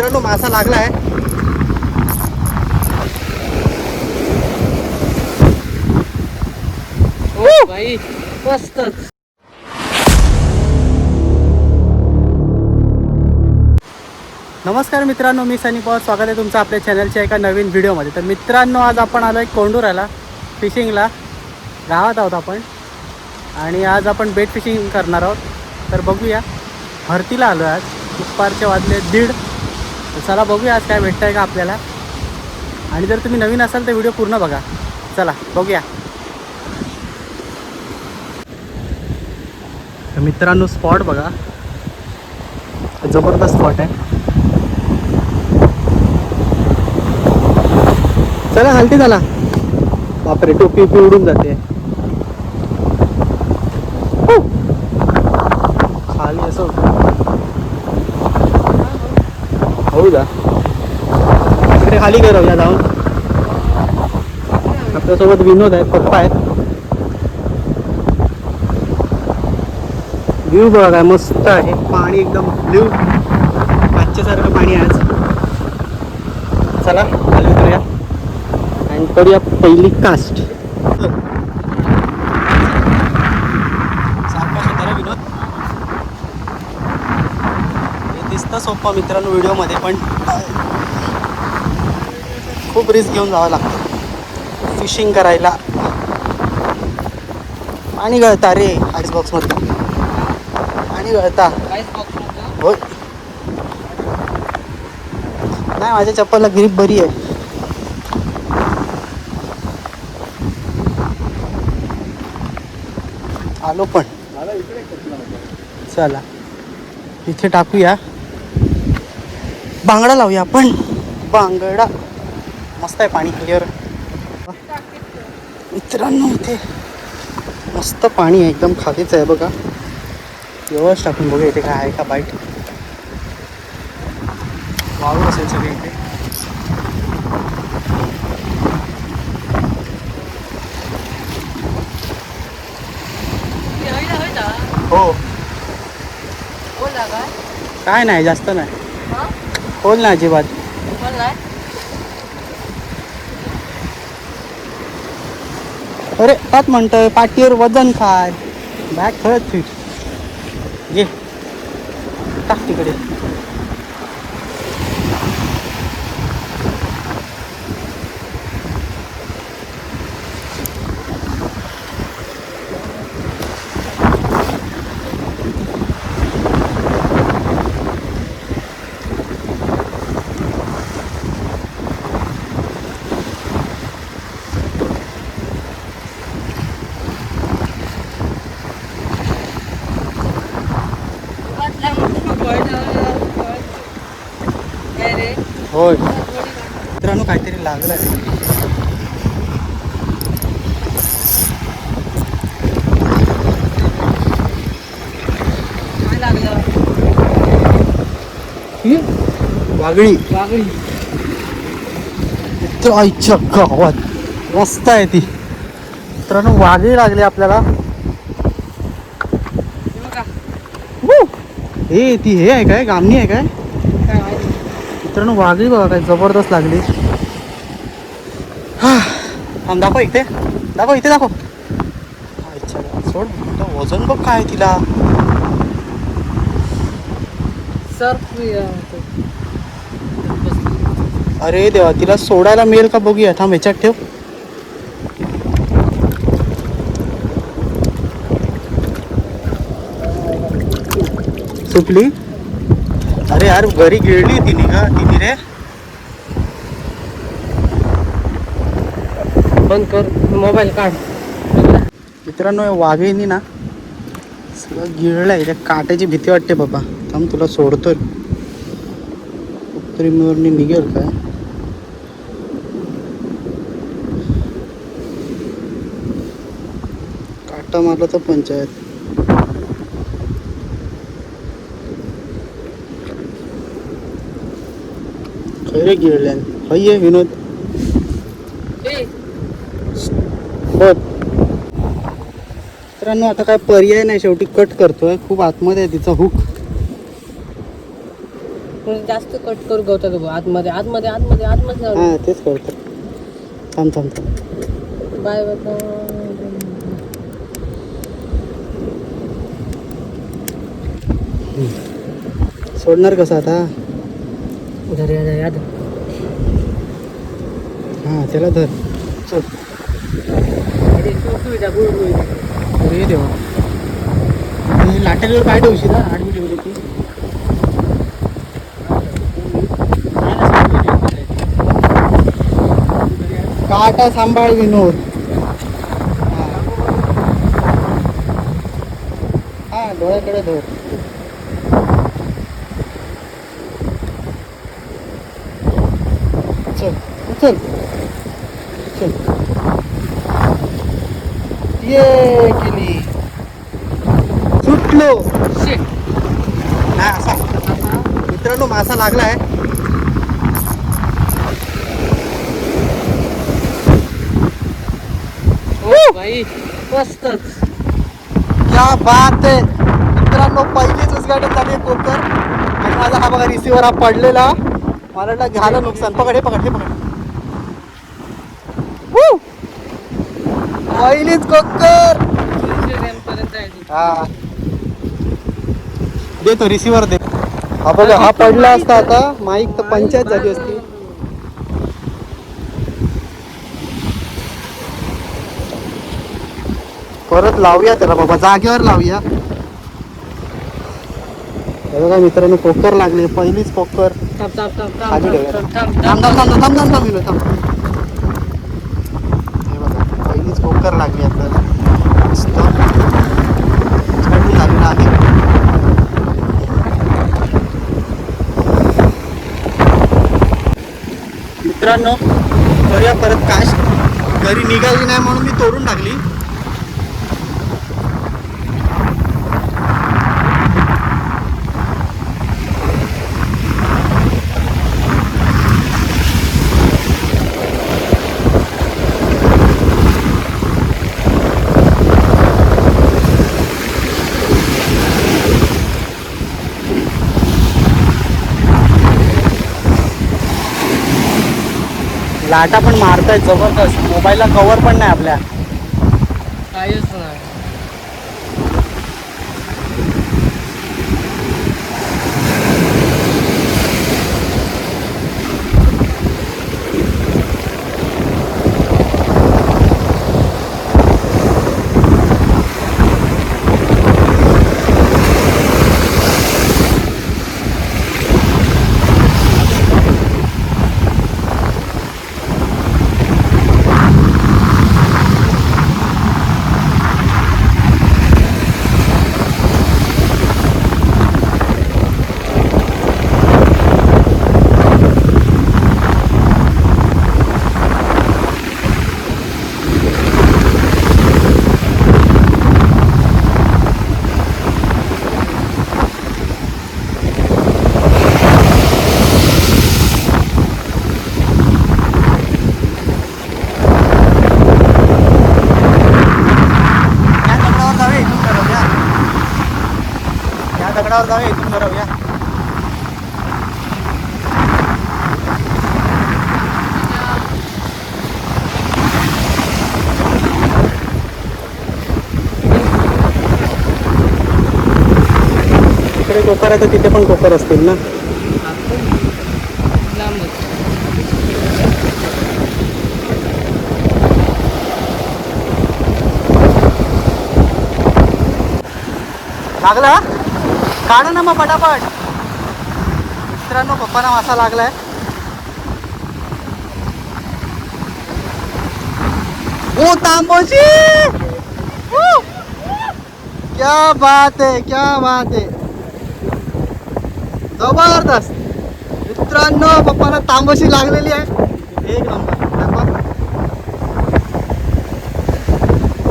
मित्रांनो मासा लागलाय. ओ भाई मस्त. नमस्कार मित्रांनो, मी सनी पवार. स्वागत आहे तुमचं आपल्या चॅनलच्या एका नवीन व्हिडिओमध्ये. तर मित्रांनो, आज आपण आलो आहे कोंडूराला फिशिंगला. गावात आहोत आपण आणि आज आपण बेट फिशिंग करणार आहोत. तर बघूया, भरतीला आलो आहे आज. दुपारचे वाजले 1:30. तर चला बघूया आज काय भेटतं आहे का आपल्याला. आणि जर तुम्ही नवीन असाल तर व्हिडिओ पूर्ण बघा. चला बघूया. तर मित्रांनो, स्पॉट बघा, जबरदस्त स्पॉट आहे. चला हलती झाला. बापरे, टोपी उडून जाते खाली असं होऊ जा. इकडे खाली करूया जाऊन. आपल्यासोबत विनोद आहेत, पप्पा आहेत. व्ह्यू बघा काय मस्त आहे. पाणी एकदम ब्ल्यू, काचेसारखं पाणी आहे आज. चला खाली करूया आणि करूया पहिली कास्ट. विनोद हे दिसतं सोपं मित्रांनो व्हिडिओमध्ये, पण खूप रिस्क घेऊन जावं लागतं फिशिंग करायला. पाणी गळता रे आईस बॉक्समध्ये, पाणी गळता. होय, नाही माझ्या चप्पलला ग्रिप बरी आहे. आलो पण. चला इथे टाकूया, बांगडा लावूया आपण. बांगडा मस्त आहे, पाणी क्लिअर. मित्रांनो इथे मस्त पाणी आहे, एकदम खालीच आहे बघा. व्यवस्थित टाकून बघूया इथे काय आहे का बाईट. वाळू असेल सगळे इथे. हो, काय नाही जास्त नाही. खोल ना अजिबात. अरे त्यात म्हणतोय पाठीवर वजन खाय, बॅग खरंच फिट घे, टाक तिकडे. होय मित्रांनो, काहीतरी लागलं आहे. वागळी. आईच्या गावात मस्त आहे ती. मित्रांनो वागळी लागली आपल्याला. हे ती हे आहे काय, गामणी आहे काय मित्रांनो? वागळी बघा काय जबरदस्त लागली. हा दाखव इथे, दाखव इथे, दाखव. अच्छा सोड, वजन बघ काय तिला. अरे देवा, तिला सोडायला मिळेल का बघूया. थांब ह्याच्यात ठेव. सुटली. अरे यार घरी गिळली तिने का, तिने रे. बंद कर, मोबाईल काढ. मित्रांनो वाघिणी ना सगळं गिळलंय. त्या काट्याची भीती वाटते बाबा. थांब तुला सोडतोय. कृत्रिमवरनी निघेल काय. काटा मारला तर पंचायत. खरे गिळल्या. हय विनोद बघ. मित्रांनो आता काय पर्याय नाही, शेवटी कट करतोय. खूप आतमध्ये आहे तिचा हुक. म्हणजे जास्त कट करू गवतात बघ आतमध्ये आतमध्ये आतमध्ये आतमध्ये जाऊ हां तेच करतो. थांब थांब थांब. Bye bye. सोडणार कसं आता? धर याद हां त्याला धर. चल अरे देवा, आणि लाटेवर पाय ठेवशील ना? आडवी ठेवली ती काटा सांभाळ विनोद. हां डोळ्याकडे धर. चल चल चल. ये केली, सुटलो. हा असा मित्रांनो मासा लागलाय. बाई मस्तच. क्या बात आहे मित्रांनो, पहिलीच उद्घाटन झाली कोकर. आणि माझा हा बघा रिसिव्हर हा पडलेला, मला वाटलं झालं नुकसान. पकड हे पकड हे पकड. Woo! पहिलीच कोकर. हा दे तो रिसिव्हर दे. हा बघा हा पडला असता आता माईक तर पंचायत झाली असती. परत लावूया त्याला बाबा, जागेवर लावूया. हे बघा मित्रांनो कोकर लागले, पहिलीच कोकर. थांब थांब थांब थांब खाली ठेवूया. थांब थांब थांब थांब थांब थांब थांब थांब विनोद, थांब. हे बघा पहिलीच कोकर लागली आपल्याला. मस्त छान लागलेला आहे. मित्रांनो करूया परत काश. घरी निघाली नाही म्हणून मी तोडून टाकली. लाटा पण मारतायत जबरदस्त. मोबाईलला कव्हर पण नाही आपल्या. काहीच नाही. दगडावर जाऊया, इथून ठरवूया. तिकडे कोकर आहे तर तिथे पण कोकर असतील ना. लागला काढा ना मग पटापट. मित्रांनो पप्पांना मासा लागलाय. ओ तांबोशी, क्या बात है, क्या बात है, जबरदस्त. मित्रांनो पप्पांना तांबोशी लागलेली आहे. एक नंबर.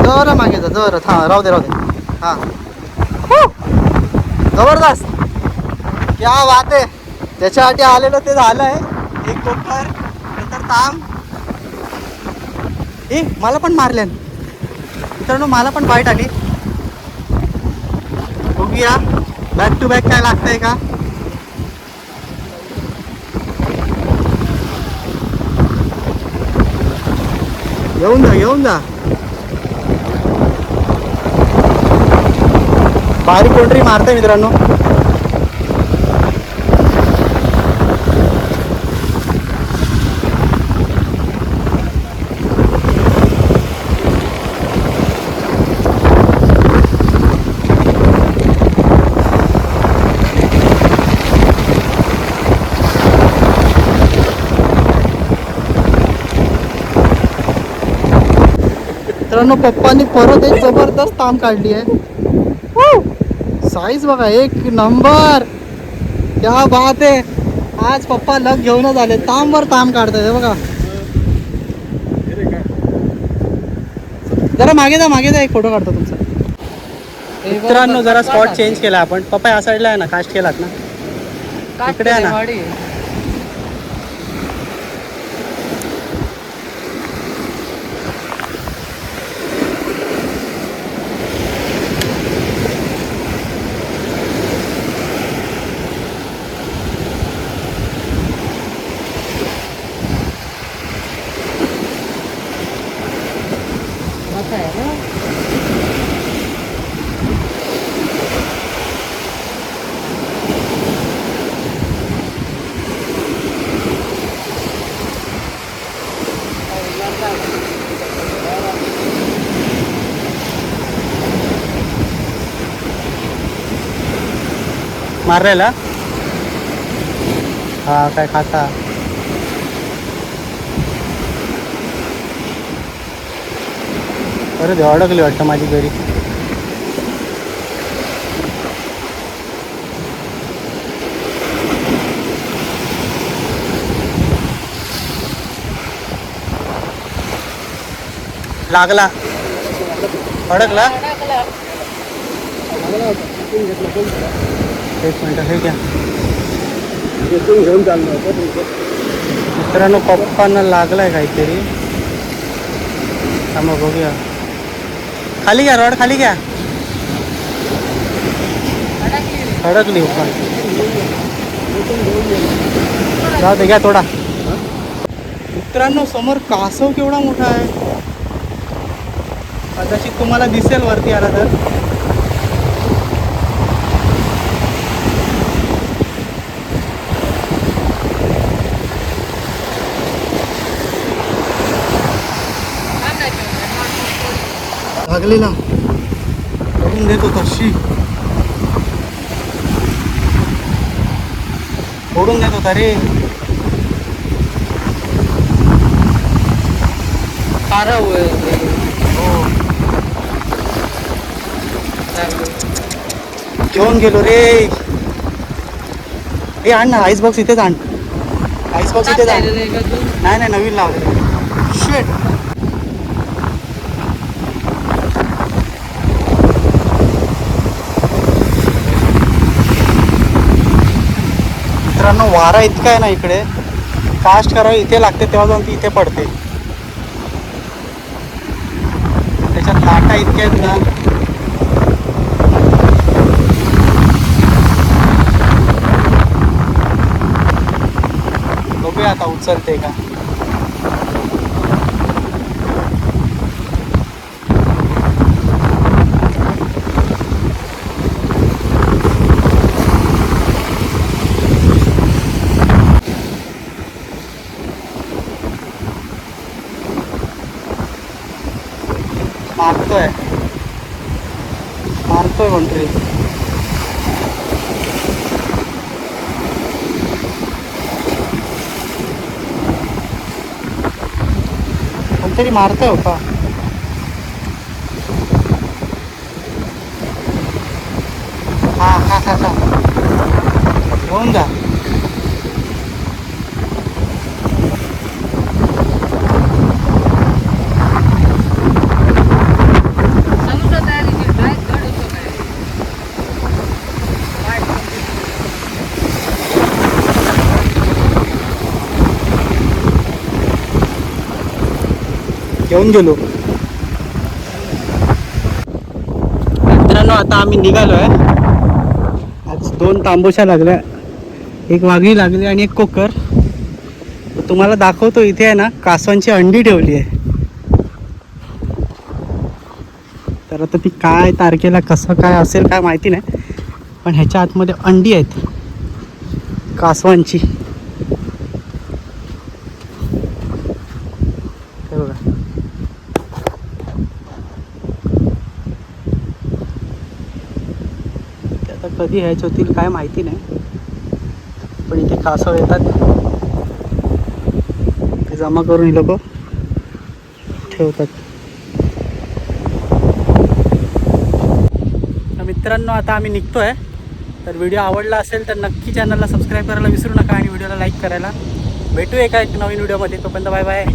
जरा मागे जा, जरा हा राहू दे राहू दे. हा जबरदस्त, क्या बात आहे. त्याच्यासाठी आलेलं ते झालं आहे. एक कोकर नंतर तांब. ए मला पण मारल्यान मित्रांनो, मला पण बाईट आली. बघूया बॅक टू बॅक काय लागतंय का. घेऊन जा घेऊन जा. बारीक कोणतरी मारतंय मित्रांनो. मित्रांनो पप्पांनी परत एक जबरदस्त ताम काढली आहे. साईज बघा एक नंबर. क्या बात आहे. आज पप्पा लग घेऊनच आले. तामवर ताम काढताय बघा. जरा मागे जा एक फोटो काढतो तुमचा. मित्रांनो जरा स्पॉट चेंज केला आपण. पप्पा या साईडला आहे ना, कास्ट केलात ना, इकडे आहे ना. मारलेला हा काय खाता. अरे देवा अडकली वाटतं माझी घरी. लागला अडकला. एक मिनिट हे घ्या. मित्रांनो पप्पांना लागलाय काहीतरी. मग बघूया. खाली घ्या रॉड खाली घ्या. अडकली पण जाऊ दे घ्या थोडा. मित्रांनो समोर कासव केवढा मोठा आहे. कदाचित तुम्हाला दिसेल वरती आला तर. लागलेला बघून देतो तशी फोडून देत होता रे. घेऊन गेलो रे. हे आण ना आईस बॉक्स इथेच आण. आईस बॉक्स इथेच आण. नाही नवीन लावले. शिट. मित्रांनो वारा इतका आहे ना इकडे. कास्ट करावी इथे लागते तेव्हा जाऊन ती इथे पडते. त्याच्यात लाटा इतक्या आहेत ना. बघूया आता उचलते का. मारतोय कोणतरी. कोणतरी मारतोय होता. हा हा हा हा घेऊन जा. घेऊन गेलो. मित्रांनो आता आम्ही निघालोय. आज 2 तांबोशा लागल्या. एक वाघी लागली आणि एक कोकर. तुम्हाला दाखवतो इथे आहे ना कासवांची अंडी ठेवली आहे. तर आता ती काय तारखेला कसं काय असेल काय माहिती नाही, पण ह्याच्या आतमध्ये अंडी आहेत कासवांची. हे बघा, ते आता कधी ह्याच होतील काय माहिती नाही, पण इथे कासव येतात, ते जमा करून ही लोक ठेवतात. तर मित्रांनो आता आम्ही निघतोय. तर व्हिडिओ आवडला असेल तर नक्की चॅनलला सबस्क्राईब करायला विसरू नका आणि व्हिडिओला लाईक करायला. भेटू एका एक नवीन व्हिडिओमध्ये. तोपर्यंत बाय बाय.